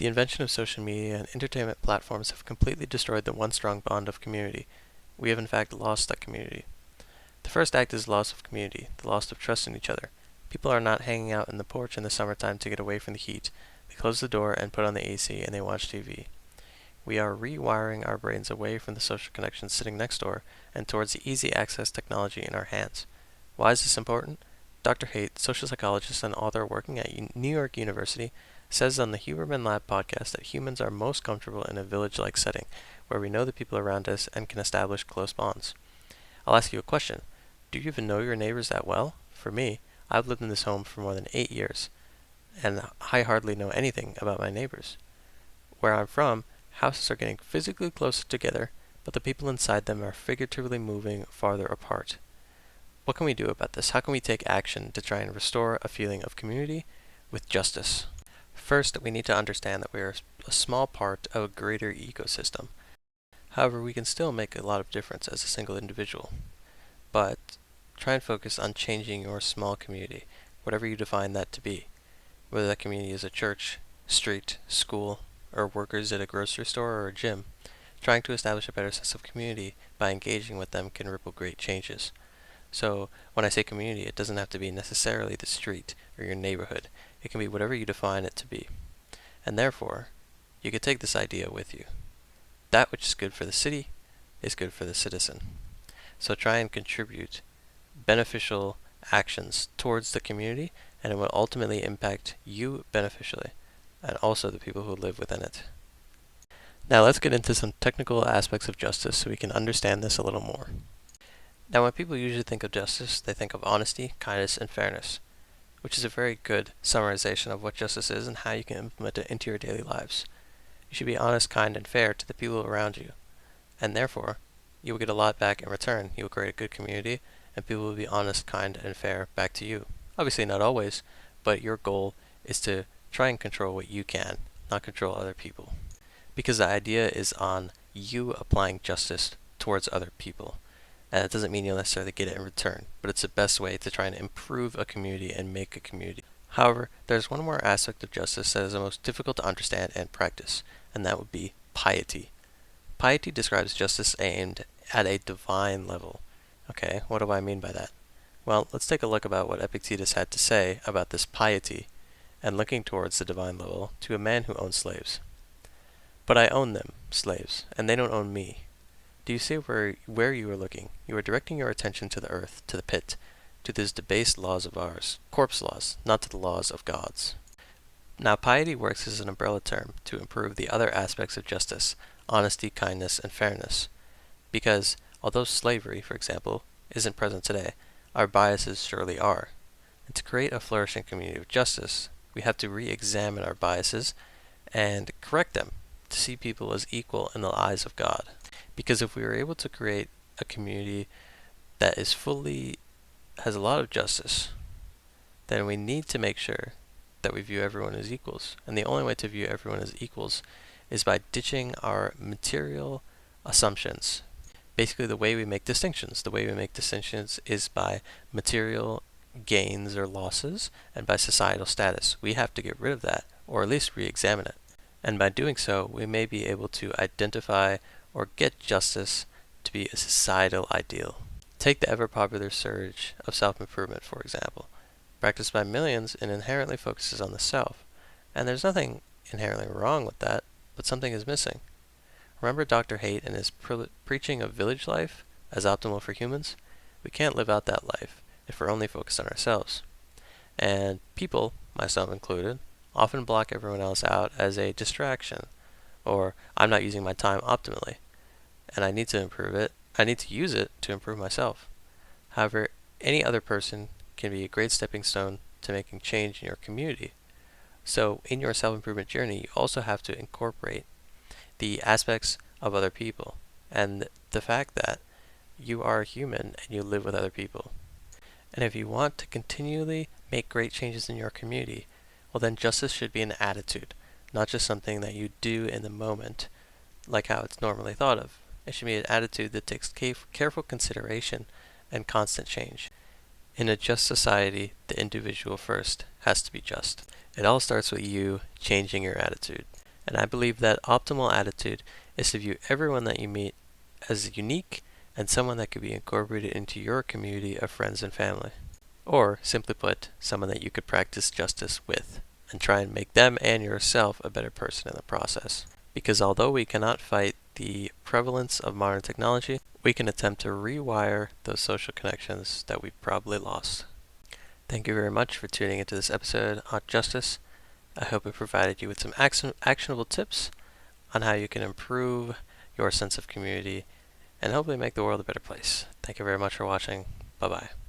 The invention of social media and entertainment platforms have completely destroyed the once strong bond of community. We have in fact lost that community. The first act is loss of community, the loss of trust in each other. People are not hanging out in the porch in the summertime to get away from the heat. They close the door and put on the AC and they watch TV. We are rewiring our brains away from the social connections sitting next door and towards the easy access technology in our hands. Why is this important? Dr. Haidt, social psychologist and author working at New York University, says on the Huberman Lab podcast that humans are most comfortable in a village-like setting, where we know the people around us and can establish close bonds. I'll ask you a question. Do you even know your neighbors that well? For me, I've lived in this home for more than 8 years, and I hardly know anything about my neighbors. Where I'm from, houses are getting physically closer together, but the people inside them are figuratively moving farther apart. What can we do about this? How can we take action to try and restore a feeling of community with justice? First, we need to understand that we are a small part of a greater ecosystem. However, we can still make a lot of difference as a single individual. But try and focus on changing your small community, whatever you define that to be. Whether that community is a church, street, school, or workers at a grocery store or a gym. Trying to establish a better sense of community by engaging with them can ripple great changes. So when I say community, it doesn't have to be necessarily the street or your neighborhood. It can be whatever you define it to be. And therefore, you could take this idea with you. That which is good for the city is good for the citizen. So try and contribute beneficial actions towards the community, and it will ultimately impact you beneficially, and also the people who live within it. Now let's get into some technical aspects of justice so we can understand this a little more. Now when people usually think of justice, they think of honesty, kindness, and fairness, which is a very good summarization of what justice is and how you can implement it into your daily lives. You should be honest, kind, and fair to the people around you, and therefore, you will get a lot back in return. You will create a good community, and people will be honest, kind, and fair back to you. Obviously not always, but your goal is to try and control what you can, not control other people. Because the idea is on you applying justice towards other people. And it doesn't mean you'll necessarily get it in return, but it's the best way to try and improve a community and make a community. However, there's one more aspect of justice that is the most difficult to understand and practice, and that would be piety. Piety describes justice aimed at a divine level. Okay, what do I mean by that? Well, let's take a look about what Epictetus had to say about this piety and looking towards the divine level to a man who owned slaves. But I own them, slaves, and they don't own me. Do you see where you are looking? You are directing your attention to the earth, to the pit, to these debased laws of ours, corpse laws, not to the laws of gods. Now piety works as an umbrella term to improve the other aspects of justice, honesty, kindness, and fairness. Because, although slavery, for example, isn't present today, our biases surely are. And to create a flourishing community of justice, we have to re-examine our biases and correct them to see people as equal in the eyes of God. Because if we are able to create a community that has a lot of justice, then we need to make sure that we view everyone as equals. And the only way to view everyone as equals is by ditching our material assumptions. Basically, the way we make distinctions. The way we make distinctions is by material gains or losses and by societal status. We have to get rid of that, or at least re-examine it. And by doing so, we may be able to identify or get justice to be a societal ideal. Take the ever-popular surge of self-improvement, for example. Practiced by millions, it inherently focuses on the self. And there's nothing inherently wrong with that, but something is missing. Remember Dr. Haidt and his preaching of village life as optimal for humans? We can't live out that life if we're only focused on ourselves. And people, myself included, often block everyone else out as a distraction, or I'm not using my time optimally, and I need to improve it. I need to use it to improve myself. However, any other person can be a great stepping stone to making change in your community. So in your self-improvement journey, you also have to incorporate the aspects of other people and the fact that you are a human and you live with other people. And if you want to continually make great changes in your community, well then justice should be an attitude, not just something that you do in the moment, like how it's normally thought of. It should be an attitude that takes careful consideration and constant change. In a just society, the individual first has to be just. It all starts with you changing your attitude. And I believe that optimal attitude is to view everyone that you meet as unique and someone that could be incorporated into your community of friends and family. Or, simply put, someone that you could practice justice with and try and make them and yourself a better person in the process. Because although we cannot fight the prevalence of modern technology, we can attempt to rewire those social connections that we've probably lost. Thank you very much for tuning into this episode on justice. I hope it provided you with some actionable tips on how you can improve your sense of community and hopefully make the world a better place. Thank you very much for watching. Bye-bye.